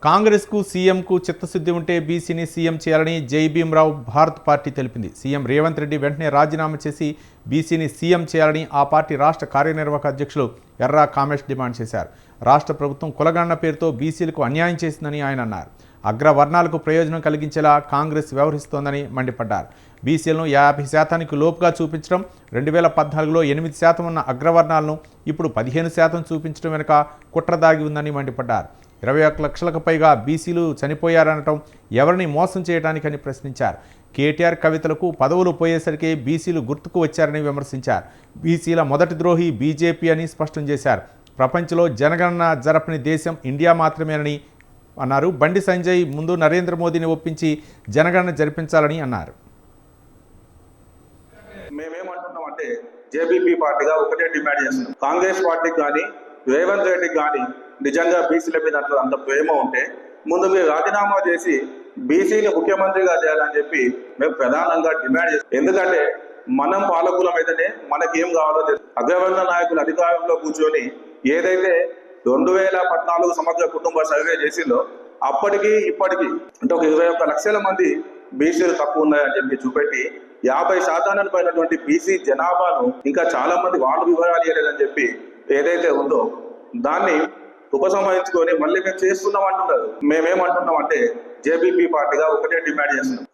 కాంగ్రెస్కు సీఎంకు చిత్తశుద్ధి ఉంటే బీసీని సీఎం చేయాలని జై భీమ్రావ్ భారత్ పార్టీ తెలిపింది. సీఎం రేవంత్ రెడ్డి వెంటనే రాజీనామా చేసి బీసీని సీఎం చేయాలని ఆ పార్టీ రాష్ట్ర కార్యనిర్వాహక అధ్యక్షులు ఎర్రా కామేష్ డిమాండ్ చేశారు. రాష్ట్ర ప్రభుత్వం కులగణన పేరుతో బీసీలకు అన్యాయం చేసిందని ఆయన అన్నారు. అగ్రవర్ణాలకు ప్రయోజనం కలిగించేలా కాంగ్రెస్ వ్యవహరిస్తోందని మండిపడ్డారు. బీసీలను 50% లోపుగా చూపించడం, 2014లో 8% ఉన్న అగ్రవర్ణాలను ఇప్పుడు 15% చూపించడం వెనుక కుట్ర దాగి ఉందని మండిపడ్డారు. 21 లక్షలకు పైగా బీసీలు చనిపోయారనటం ఎవరిని మోసం చేయడానికని ప్రశ్నించారు. కేటీఆర్ కవితలకు పదవులు పోయేసరికి బీసీలు గుర్తుకు వచ్చారని విమర్శించారు. బీసీల మొదటి ద్రోహి బీజేపీ అని స్పష్టం చేశారు. ప్రపంచంలో జనగణన జరపని దేశం ఇండియా మాత్రమేనని అన్నారు. బండి సంజయ్ ముందు నరేంద్ర మోదీని ఒప్పించి జనగణన జరిపించాలని అన్నారు. మేమేమంటున్నామంటే జేబీపీ పార్టీగా ఒకటే డిమాండ్ చేస్తున్నాం. కాంగ్రెస్ పార్టీకి కానీ రేవంత్ రెడ్డికి కానీ నిజంగా బీసీల మీద అంత ప్రేమ ఉంటే ముందు మీరు రాజీనామా చేసి బీసీని ముఖ్యమంత్రిగా చేయాలని చెప్పి మేము ప్రధానంగా డిమాండ్ చేస్తాం. ఎందుకంటే మనం పాలకులం అయితేనే మనకేం కావాలో తెలుసు. అగ్రవర్ణ నాయకులు అధికారంలో కూర్చొని ఏదైతే 2014 సమగ్ర కుటుంబ సర్వే చేసిందో అప్పటికి ఇప్పటికీ అంటే ఒక 21 లక్షల మంది బీసీలు తక్కువ ఉన్నాయని చెప్పి చూపెట్టి 50% పైనటువంటి బీసీ జనాభాను ఇంకా చాలా మంది వాళ్ళు వివరాలు ఇవ్వలేదని చెప్పి ఏదైతే ఉందో దాన్ని ఉపసంహరించుకొని మళ్ళీ మేము చేస్తున్నాం అంటున్నారు. మేమేమంటున్నాం అంటే జేబీపీ పార్టీగా ఒకటే డిమాండ్ చేస్తున్నాం.